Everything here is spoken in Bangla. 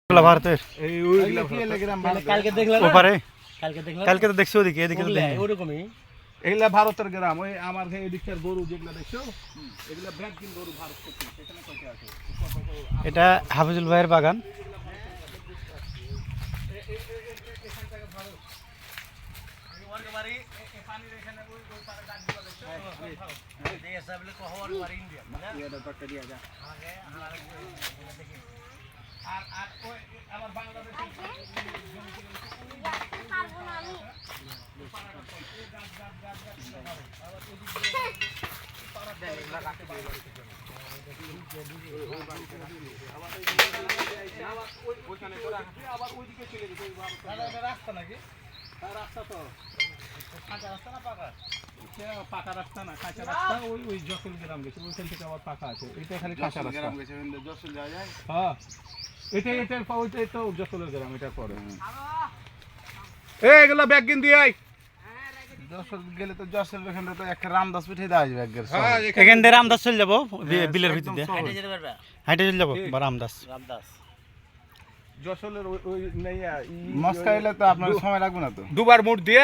ভারতের ওপারে কালকে তো দেখছি ওদিকে এদিকে তো দেখিনি। এগুলা ভারতের গ্রাম। ওই আমার এদিককার গরু যেগুলা দেখছো এগুলা ব্যাগকিন গরু ভারত করতে। এখানে কয়টা আছে? এটা হাফিজুল ভাইয়ের বাগান। এখান থেকে ভারত ওর বাড়ি পানির এখানে ওই পারে গাছগুলো দেখছো ভারত এই এসবলে কোহর বাড়ি ইন্ডিয়া মানে এটা টক্কা দিয়া যা আগে দেখি আর ওই আমার বাংলাদেশের পারবো না আমি রাস্তা নাকি রাস্তা তো কাঁচা রাস্তা না পাকা? পাকা রাস্তা না, কাঁচা রাস্তা। ওই যশোর গ্রাম গেছে, ওইখান থেকে আবার পাকা আছে। এটা খালি কাঁচা রাস্তা। যশোর যাওয়া যায়? হ্যাঁ, এটাই ওইটাই তো যশোরের গ্রাম। এটা পরে এগুলো ব্যাগ কিন দিয়ে আয়। যশোর গেলে তো যশোর এখানে তো একটা রামদাস পিঠে দেওয়া যাবে একবার। এখান থেকে রামদাস চলে যাবো বিলের ভিতর দিয়ে হাইটে চলে যাবো বা রামদাস। যশোরের ওই মস্কা এলে তো আপনার সময় লাগবে না তো। দুবার মোট দিয়ে